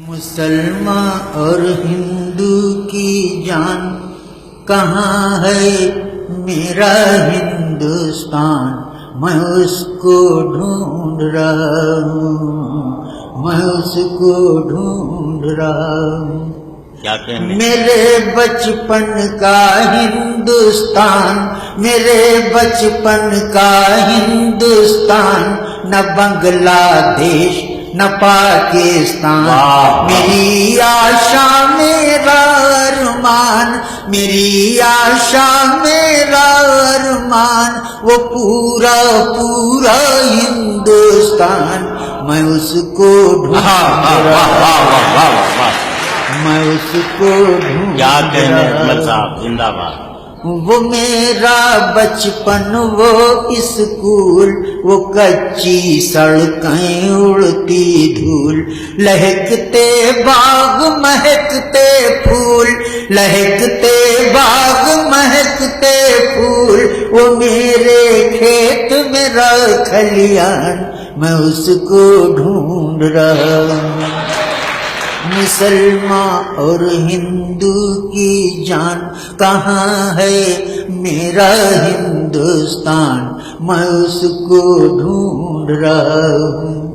مسلمان اور ہندو کی جان کہاں ہے میرا ہندوستان، میں اس کو ڈھونڈ رہا ہوں، میں اس کو ڈھونڈ رہا ہوں۔ میرے بچپن کا ہندوستان، میرے بچپن کا ہندوستان، نہ بنگلہ دیش نہ پاکستان، میری آشا میرا ارمان، میری آشا میرا ارمان، وہ پورا پورا ہندوستان، میں اس کو ڈھونڈ رہا ہوں، میں اس کو ڈھونڈ رہا ہوں۔ زندہ باد۔ وہ میرا بچپن، وہ اسکول، وہ کچی سڑکیں، اڑتی دھول، لہکتے باغ مہکتے پھول، لہکتے باغ مہکتے پھول، وہ میرے کھیت میرا کھلیان، میں اس کو ڈھونڈ رہا ہوں۔ مسلمان اور ہندو کی جان کہاں ہے میرا ہندوستان، میں اس کو ڈھونڈ رہا ہوں۔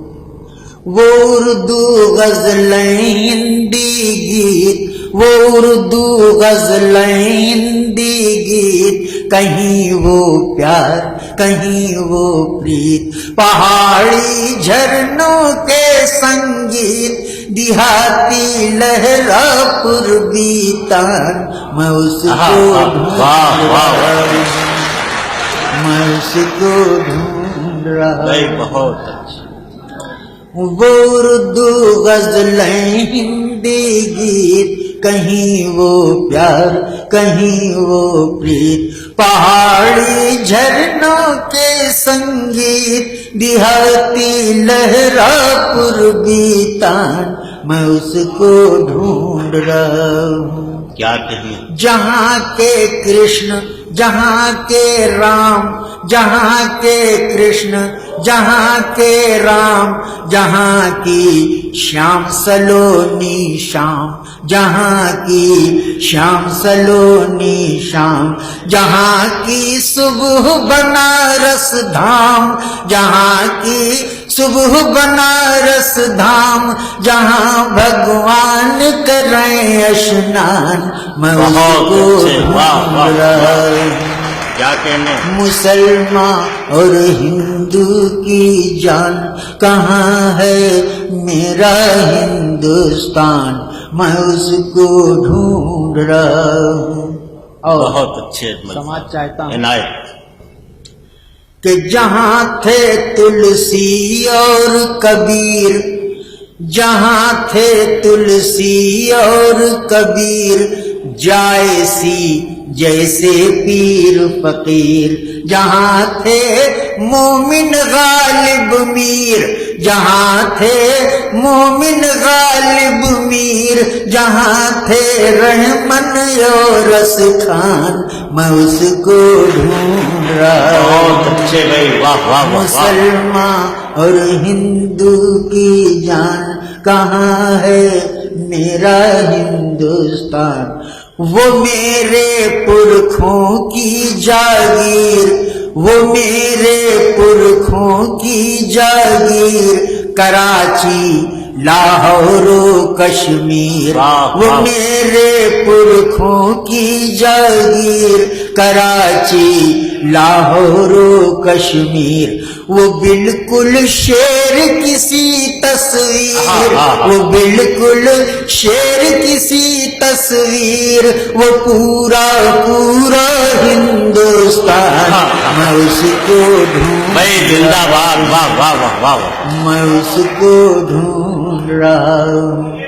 وہ اردو غزلیں ہندی گیت، وہ اردو غزلیں ہندی گیت، کہیں وہ پیار کہیں وہ پریت، پہاڑی جھرنوں کے سنگیت، دیہاتی لہرا پر بیتان، میں اس کو ڈھونڈ رہا ہوں، میں اس کو ڈھونڈ رہا ہوں۔ بہت اچھا۔ وہ اردو غزلیں ہندی گیت، کہیں وہ پیار کہیں وہ پریت، پہاڑی جھرنوں کے سنگیت، دیہاتی لہرا پر بیتان، میں اس کو ڈھونڈ رہا ہوں۔ کیا کہیں؟ جہاں کے کرشن، جہاں کے رام، جہاں کے کرشن، جہاں کے رام، جہاں کی شام سلونی شام، جہاں کی شام سلونی شام، جہاں کی صبح بنارس دھام، جہاں کی صبح بنارس دھام، جہاں بھگوان کریں اشنان، میں اس کو ڈھونڈ رہا ہوں۔ کیا کہنے؟ مسلمان اور ہندو کی جان کہاں ہے میرا ہندوستان، میں اس کو ڈھونڈ رہا ہوں۔ اور بہت اچھے سماج چاہتا ہوں عنایت کہ جہاں تھے تلسی اور کبیر، جہاں تھے تلسی اور کبیر، جائسی جیسے پیر فقیر، جہاں تھے مومن غالب میر، جہاں تھے مومن غالب میر، جہاں تھے رحمن یورس خان، میں اس کو ڈھونڈ رہا ہوں۔ بہت اچھے بھائی، واہ واہ واہ۔ مسلمان اور ہندو کی جان کہاں ہے میرا ہندوستان، وہ میرے پرکھوں کی جاگیر، وہ میرے پرکھوں کی جاگیر، کراچی لاہور و کشمیر، وہ میرے پرکھوں کی جاگیر، کراچی لاہور و کشمیر، وہ بالکل شیر کسی تصویر، وہ بالکل شیر کسی تصویر، وہ پورا پورا ہندوستان، میں اس کو ڈھونڈ زندہ باد، واہ واہ واہ واہ۔ میں اس کو ڈھونڈ رہا ہوں۔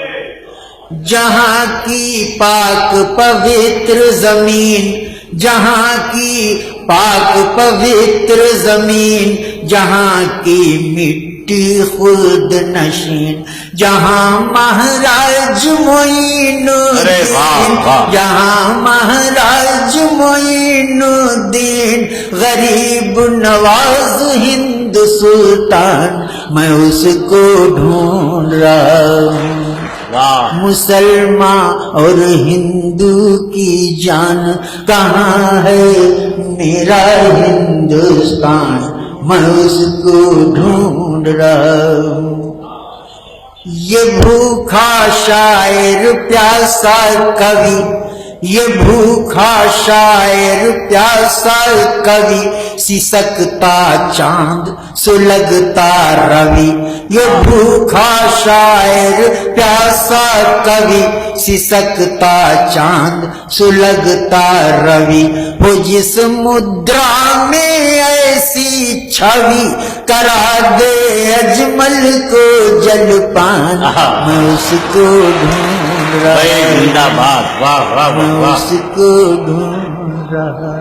جہاں کی پاک پوتر زمین، جہاں کی پاک پوتر زمین، جہاں کی مٹی خود نشین، جہاں مہاراج معین الدین، جہاں مہاراج معین الدین، غریب نواز ہند سلطان، میں اس کو ڈھونڈ رہا ہوں۔ مسلمان اور ہندو کی جان کہاں ہے میرا ہندوستان میں اس کو ڈھونڈ رہا ہوں یہ بھوکھا شاعر پیاسا کبھی یہ بھوکھا شاعر پیاسا کبھی سسکتا چاند سلگتا روی یہ بھوکھا شاعر پیاسا کبھی سسکتا چاند سلگتا روی ہو جس مدرا میں ایسی چھوی کرا دے اجمل کو جل پان میں اس کو ڈھونڈ رہا زندہ باد، واہ واہ میں واہ اس کو ڈھونڈ رہا